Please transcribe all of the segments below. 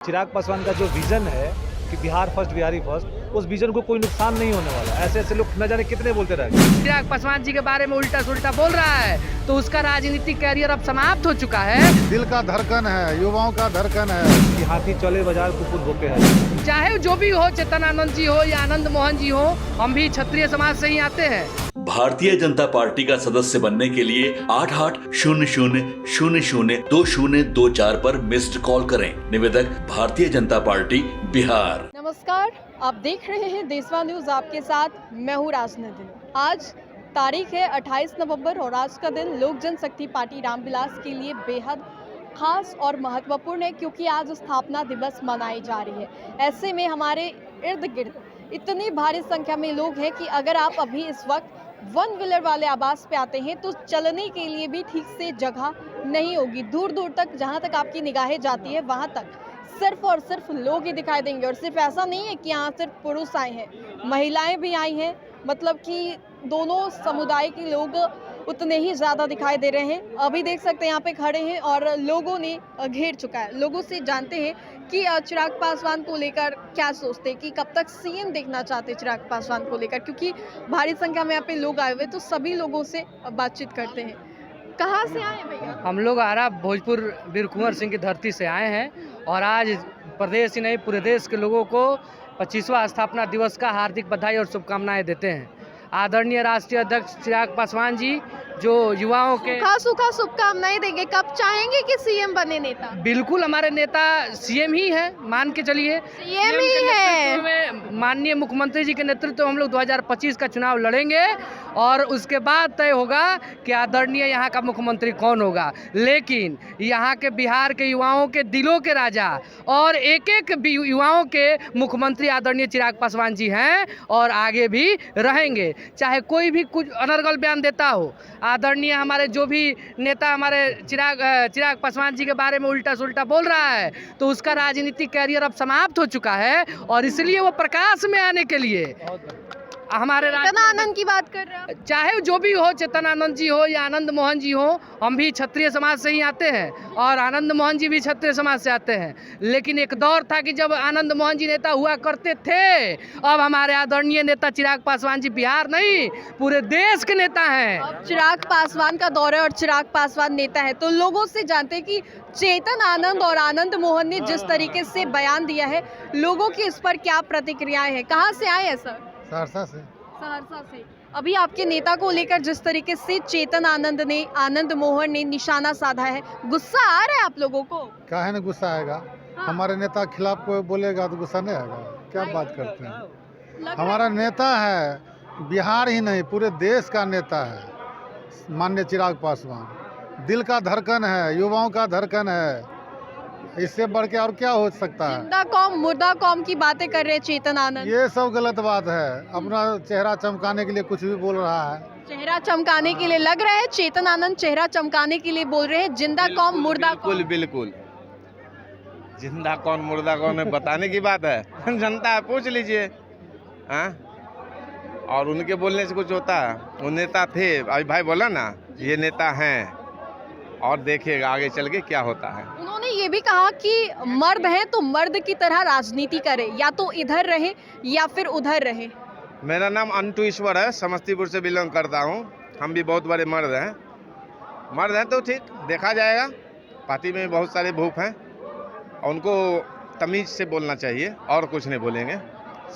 चिराग पासवान का जो विजन है कि बिहार फर्स्ट बिहारी फर्स्ट, उस विजन को कोई नुकसान नहीं होने वाला। ऐसे ऐसे लोग न जाने कितने बोलते रहे। चिराग पासवान जी के बारे में उल्टा सुल्टा बोल रहा है तो उसका राजनीतिक कैरियर अब समाप्त हो चुका है। दिल का धड़कन है, युवाओं का धड़कन है कि हाथी चले बाजार कुकुर भोके है। चाहे जो भी हो, चेतन आनंद जी हो या आनंद मोहन जी हो, हम भी क्षत्रिय समाज से ही आते हैं। भारतीय जनता पार्टी का सदस्य बनने के लिए 8800002024 पर मिस्ड कॉल करें। निवेदक भारतीय जनता पार्टी बिहार। नमस्कार, आप देख रहे हैं देशवा न्यूज, आपके साथ मैं हूँ राजनीति। आज तारीख है 28 नवंबर और आज का दिन लोक जनशक्ति पार्टी रामविलास के लिए बेहद खास और महत्वपूर्ण है, क्योंकि आज स्थापना दिवस मनाई जा रही है। ऐसे में हमारे इर्द गिर्द इतनी भारी संख्या में लोग हैं कि अगर आप अभी इस वक्त वन व्हीलर वाले आवास पे आते हैं तो चलने के लिए भी ठीक से जगह नहीं होगी। दूर दूर तक, जहाँ तक आपकी निगाहें जाती है, वहाँ तक सिर्फ और सिर्फ लोग ही दिखाई देंगे। और सिर्फ ऐसा नहीं है कि यहाँ सिर्फ पुरुष आए हैं, महिलाएं भी आई हैं। मतलब कि दोनों समुदाय के लोग उतने ही ज़्यादा दिखाई दे रहे हैं। अभी देख सकते हैं यहाँ पे खड़े हैं और लोगों ने घेर चुका है। लोगों से जानते हैं कि चिराग पासवान को लेकर क्या सोचते हैं, कि कब तक सीएम देखना चाहते हैं चिराग पासवान को लेकर, क्योंकि भारी संख्या में यहाँ पे लोग आए हुए, तो सभी लोगों से बातचीत करते हैं। कहाँ से आए भैया? हम लोग आरा भोजपुर वीर कुंवर सिंह की धरती से आए हैं और आज प्रदेश ही नहीं पूरे देश के लोगों को 25वां स्थापना दिवस का हार्दिक बधाई और शुभकामनाएं देते हैं। आदरणीय राष्ट्रीय अध्यक्ष चिराग पासवान जी जो युवाओं के सूखा शुभकामनाएं देंगे। कब चाहेंगे कि सीएम बने नेता? बिल्कुल, हमारे नेता सीएम ही है, मान के चलिए सीएम ही है। माननीय मुख्यमंत्री जी के नेतृत्व में हम लोग 2025 का चुनाव लड़ेंगे और उसके बाद तय होगा कि आदरणीय यहाँ का मुख्यमंत्री कौन होगा। लेकिन यहाँ के बिहार के युवाओं के दिलों के राजा और एक एक युवाओं के मुख्यमंत्री आदरणीय चिराग पासवान जी हैं और आगे भी रहेंगे। चाहे कोई भी कुछ अनर्गल बयान देता हो, आदरणीय हमारे जो भी नेता हमारे चिराग पासवान जी के बारे में उल्टा सुल्टा बोल रहा है तो उसका राजनीतिक कैरियर अब समाप्त हो चुका है और इसलिए वो प्रकाश में आने के लिए हमारे चेतन आनंद की बात कर रहे हैं। चाहे जो भी हो, चेतन आनंद जी हो या आनंद मोहन जी हो, हम भी क्षत्रिय समाज से ही आते हैं और आनंद मोहन जी भी क्षत्रिय समाज से आते हैं। लेकिन एक दौर था कि जब आनंद मोहन जी नेता हुआ करते थे। अब हमारे आदरणीय नेता चिराग पासवान जी बिहार नहीं पूरे देश के नेता हैं। अब चिराग पासवान का दौर है और चिराग पासवान नेता है, तो लोगों से जानते हैं कि चेतन आनंद और आनंद मोहन ने जिस तरीके से बयान दिया है, लोगों की इस पर क्या प्रतिक्रियाएं हैं? कहाँ से आए हैं सर? सहरसा से। सहरसा से। अभी आपके नेता को लेकर जिस तरीके से चेतन आनंद ने, आनंद मोहन ने निशाना साधा है, गुस्सा आ रहा है आप लोगों को? काहे न गुस्सा आएगा? हाँ। हमारे नेता के खिलाफ कोई बोलेगा तो गुस्सा नहीं आएगा? क्या बात करते हैं? हमारा नेता है, बिहार ही नहीं पूरे देश का नेता है माननीय चिराग पासवान। दिल का धड़कन है, युवाओं का धड़कन है। इससे बढ़ के और क्या हो सकता है? जिंदा कौम मुर्दा कौम की बातें कर रहे हैं चेतन आनंद। ये सब गलत बात है। अपना चेहरा चमकाने के लिए कुछ भी बोल रहा है। चेहरा चमकाने के लिए लग रहा है चेतन आनंद चेहरा चमकाने के लिए बोल रहे हैं। जिंदा कौम मुर्दा कौम। बिल्कुल जिंदा कौन मुर्दा कौन है बताने की बात है। जनता है, पूछ लीजिए। हाँ, और उनके बोलने से कुछ होता है? वो नेता थे, अभी भाई बोला ना, ये नेता हैं और देखिएगा आगे चल के क्या होता है। उन्होंने ये भी कहा कि मर्द है तो मर्द की तरह राजनीति करे, या तो इधर रहे या फिर उधर रहे। मेरा नाम अंटू ईश्वर है, समस्तीपुर से बिलोंग करता हूँ। हम भी बहुत बड़े मर्द हैं। मर्द हैं तो ठीक, देखा जाएगा। पार्टी में बहुत सारे भूप हैं और उनको तमीज से बोलना चाहिए और कुछ नहीं बोलेंगे।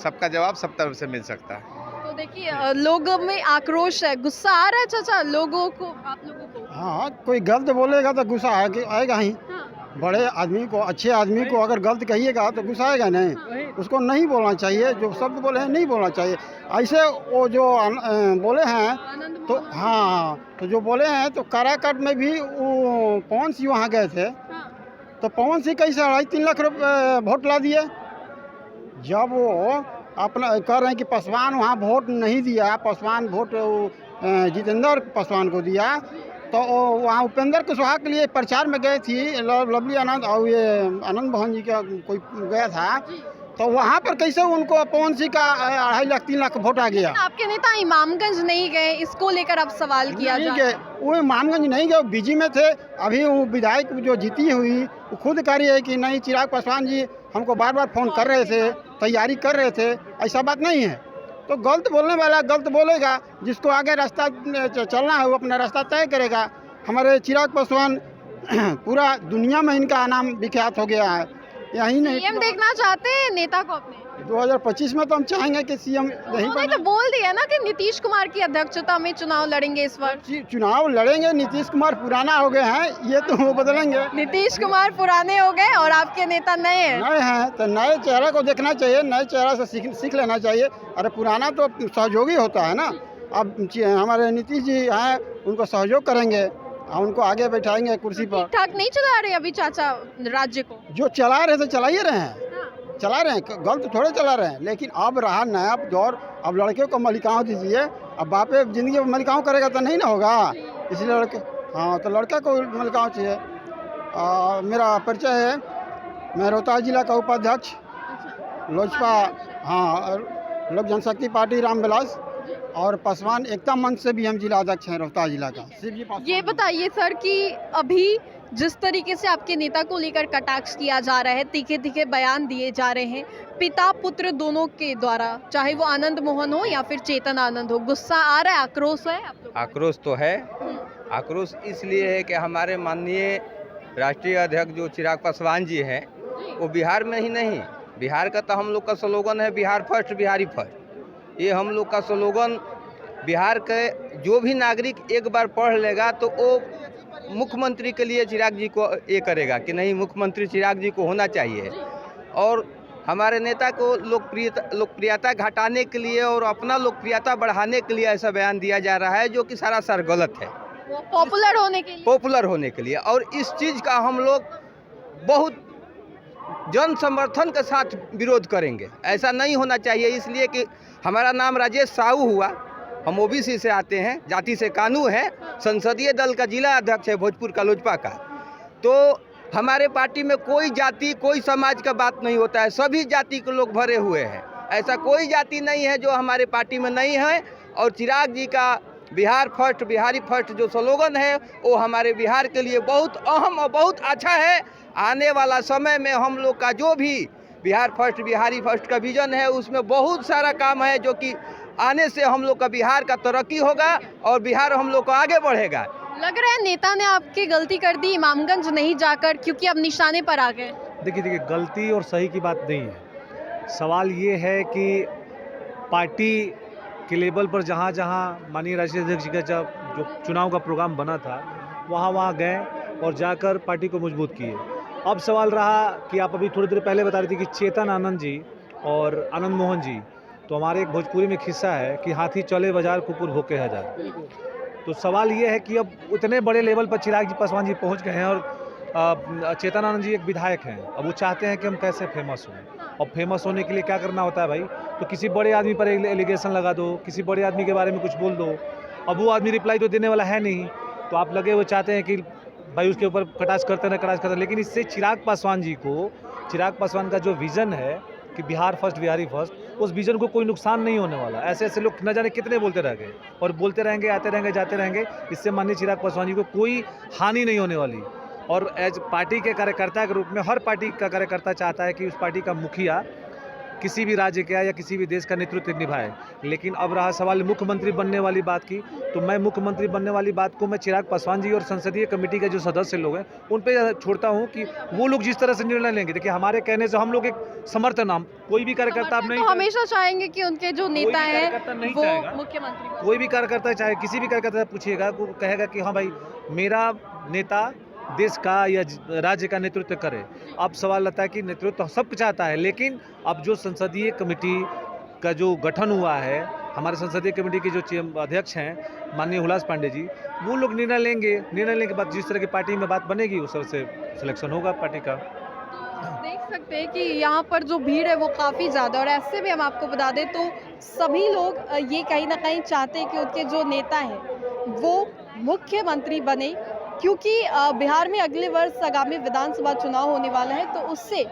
सबका जवाब सब तरफ से मिल सकता है। तो देखिए, लोगों में आक्रोश है, गुस्सा आ रहा है चाचा लोगों को, आप लोगों को? हाँ, कोई गलत बोलेगा तो गुस्सा आएगा ही। हाँ। बड़े आदमी को, अच्छे आदमी को अगर गलत कहिएगा तो गुस्सा आएगा नहीं। उसको नहीं बोलना चाहिए, जो शब्द बोले हैं नहीं बोलना चाहिए। ऐसे वो जो बोले हैं तो हाँ, तो जो बोले हैं तो काराकाट में भी वो पवन सिंह वहाँ गए थे। तो पवन सिंह कैसे 2.5-3 लाख वोट ला दिए? जब वो अपना कह रहे हैं कि पासवान वहाँ वोट नहीं दिया, पासवान वोट जितेंद्र पासवान को दिया, तो वहाँ उपेंद्र कुशवाहा के लिए प्रचार में गए थी लवली आनंद और ये आनंद मोहन जी का कोई गया था। तो वहाँ पर कैसे उनको पवन सिंह का 2.5 लाख 3 लाख वोट आ गया? आपके नेता इमामगंज नहीं गए, इसको लेकर अब सवाल किया नहीं जा गए, वो इमामगंज नहीं गए, बिजी में थे। अभी वो विधायक जो जीती हुई वो खुद कह रही है कि नहीं, चिराग पासवान जी हमको बार बार फ़ोन कर रहे थे, तैयारी कर रहे थे, ऐसा बात नहीं है। तो गलत बोलने वाला गलत बोलेगा, जिसको आगे रास्ता चलना है वो अपना रास्ता तय करेगा। हमारे चिराग पासवान पूरा दुनिया में इनका नाम विख्यात हो गया है। यही नहीं, सीएम देखना चाहते हैं नेता को अपने? 2025 में तो हम चाहेंगे कि सीएम यही उन्होंने बने। तो बोल दिया ना कि नीतीश कुमार की अध्यक्षता में चुनाव लड़ेंगे इस बार। चुनाव लड़ेंगे, नीतीश कुमार पुराना हो गए हैं, ये तो वो बदलेंगे। नीतीश कुमार पुराने हो गए और आपके नेता नए हैं। नए हैं तो नए चेहरे को देखना चाहिए, नए चेहरा से सीख लेना चाहिए। अरे पुराना तो सहयोगी होता है ना। अब हमारे नीतीश जी हैं, उनको सहयोग करेंगे और उनको आगे बैठाएंगे कुर्सी पर। ठीक ठाक नहीं चला रहे अभी चाचा राज्य को? जो चला रहे थे चला ही रहे हैं, चला रहे हैं, गलत थोड़े चला रहे हैं। लेकिन अब रहा नया दौर, अब लड़के को मलिकाओं दीजिए। अब बापे जिंदगी में मलिकाओं करेगा तो नहीं ना होगा, इसलिए लड़के, हाँ तो लड़का को मलिकाओं चाहिए। मेरा परिचय है, मैं रोहतास जिला का उपाध्यक्ष लोजपा, हाँ लोक जनशक्ति पार्टी रामविलास, और पासवान एकता मंच से भी हम जिला अध्यक्ष हैं रोहतास जिला का। ये बताइए सर कि अभी जिस तरीके से आपके नेता को लेकर कटाक्ष किया जा रहा है, तीखे तीखे बयान दिए जा रहे हैं पिता पुत्र दोनों के द्वारा, चाहे वो आनंद मोहन हो या फिर चेतन आनंद हो, गुस्सा आ रहा है, आक्रोश है आप लोग? आक्रोश तो है। आक्रोश इसलिए है कि हमारे माननीय राष्ट्रीय अध्यक्ष जो चिराग पासवान जी हैं, वो बिहार में ही नहीं, बिहार का तो हम लोग का स्लोगन है बिहार फर्स्ट बिहारी फर्स्ट। ये हम लोग का स्लोगन बिहार के जो भी नागरिक एक बार पढ़ लेगा तो वो मुख्यमंत्री के लिए चिराग जी को ये करेगा कि नहीं, मुख्यमंत्री चिराग जी को होना चाहिए। और हमारे नेता को लोकप्रियता घटाने के लिए और अपना लोकप्रियता बढ़ाने के लिए ऐसा बयान दिया जा रहा है जो कि सरासर गलत है। वो पॉपुलर होने के लिए? पॉपुलर होने के लिए। और इस चीज़ का हम लोग बहुत जन समर्थन के साथ विरोध करेंगे। ऐसा नहीं होना चाहिए, इसलिए कि हमारा नाम राजेश साहू हुआ, हम ओबीसी से आते हैं, जाति से कानू है, संसदीय दल का जिला अध्यक्ष है भोजपुर का लोजपा का। तो हमारे पार्टी में कोई जाति कोई समाज का बात नहीं होता है, सभी जाति के लोग भरे हुए हैं। ऐसा कोई जाति नहीं है जो हमारे पार्टी में नहीं है। और चिराग जी का बिहार फर्स्ट बिहारी फर्स्ट जो स्लोगन है वो हमारे बिहार के लिए बहुत अहम और बहुत अच्छा है। आने वाला समय में हम लोग का जो भी बिहार फर्स्ट बिहारी फर्स्ट का विजन है उसमें बहुत सारा काम है जो कि आने से हम लोग का बिहार का तरक्की होगा और बिहार हम लोग को आगे बढ़ेगा। लग रहा है नेता ने आपकी गलती कर दी इमामगंज नहीं जाकर, क्योंकि अब निशाने पर आ गए। देखिए गलती और सही की बात नहीं है। सवाल ये है कि पार्टी के लेवल पर जहाँ जहाँ माननीय राष्ट्रीय अध्यक्ष जी का जो चुनाव का प्रोग्राम बना था वहाँ गए और जाकर पार्टी को मजबूत किए। अब सवाल रहा कि आप अभी थोड़ी देर पहले बता रही थी कि चेतन आनंद जी और आनंद मोहन जी, तो हमारे एक भोजपुरी में किस्सा है कि हाथी चले बाजार कुकुर भोके हजार। तो सवाल ये है कि अब उतने बड़े लेवल पर चिराग जी पासवान जी पहुंच गए हैं और चेतन आनंद जी एक विधायक हैं। अब वो चाहते हैं कि हम कैसे फेमस हों, और फेमस होने के लिए क्या करना होता है भाई, तो किसी बड़े आदमी पर एलिगेशन लगा दो, किसी बड़े आदमी के बारे में कुछ बोल दो। अब वो आदमी रिप्लाई तो देने वाला है नहीं, तो आप लगे हुए चाहते हैं कि भाई उसके ऊपर कटाक्ष करते हैं। लेकिन इससे चिराग पासवान जी को, चिराग पासवान का जो विज़न है कि बिहार फर्स्ट बिहारी फर्स्ट, उस विज़न को कोई नुकसान नहीं होने वाला। ऐसे ऐसे लोग न जाने कितने बोलते रह गए और बोलते रहेंगे, आते रहेंगे, जाते रहेंगे। इससे माननीय चिराग पासवान जी को कोई हानि नहीं होने वाली। और एज पार्टी के कार्यकर्ता के रूप में हर पार्टी का कार्यकर्ता चाहता है कि उस पार्टी का मुखिया किसी भी राज्य का या किसी भी देश का नेतृत्व निभाए। लेकिन अब रहा सवाल मुख्यमंत्री बनने वाली बात की, तो मैं मुख्यमंत्री बनने वाली बात को मैं चिराग पासवान जी और संसदीय कमेटी के जो सदस्य लोग हैं उन पे छोड़ता हूं कि वो लोग जिस तरह से निर्णय लेंगे। देखिए हमारे कहने से हम लोग एक समर्थन, हम कोई भी कार्यकर्ता आप नहीं तो हमेशा चाहेंगे कि उनके जो नेता हैं वो मुख्यमंत्री, कोई भी कार्यकर्ता चाहे किसी भी कार्यकर्ता से पूछिएगा, वो कहेगा कि हाँ भाई मेरा नेता देश का या राज्य का नेतृत्व करे। अब सवाल आता है कि नेतृत्व सब चाहता है, लेकिन अब जो संसदीय कमेटी का जो गठन हुआ है, हमारे संसदीय कमेटी के जो अध्यक्ष हैं माननीय हुलास पांडे जी, वो लोग निर्णय लेंगे। निर्णय लेने के बाद जिस तरह की पार्टी में बात बनेगी उस तरह से सिलेक्शन होगा पार्टी का। देख सकते हैं कि यहाँ पर जो भीड़ है वो काफ़ी ज़्यादा, और ऐसे में हम आपको बता दें तो सभी लोग ये कहीं ना कहीं चाहते हैं कि उनके जो नेता हैं वो मुख्यमंत्री बने, क्योंकि बिहार में अगले वर्ष आगामी विधानसभा चुनाव होने वाला है। तो उससे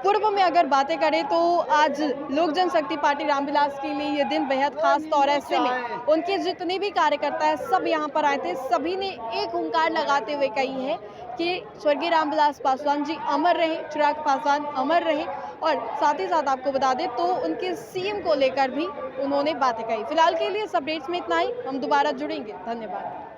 पूर्व में अगर बातें करें तो आज लोक जनशक्ति पार्टी रामविलास के लिए ये दिन बेहद खास था और ऐसे में उनके जितने भी कार्यकर्ता हैं सब यहाँ पर आए थे। सभी ने एक हुंकार लगाते हुए कही है कि स्वर्गीय रामविलास पासवान जी अमर रहें, चिराग पासवान अमर रहें। और साथ ही साथ आपको बता दें तो उनके सीएम को लेकर भी उन्होंने बातें कही। फिलहाल के लिए इस अपडेट्स में इतना ही, हम दोबारा जुड़ेंगे। धन्यवाद।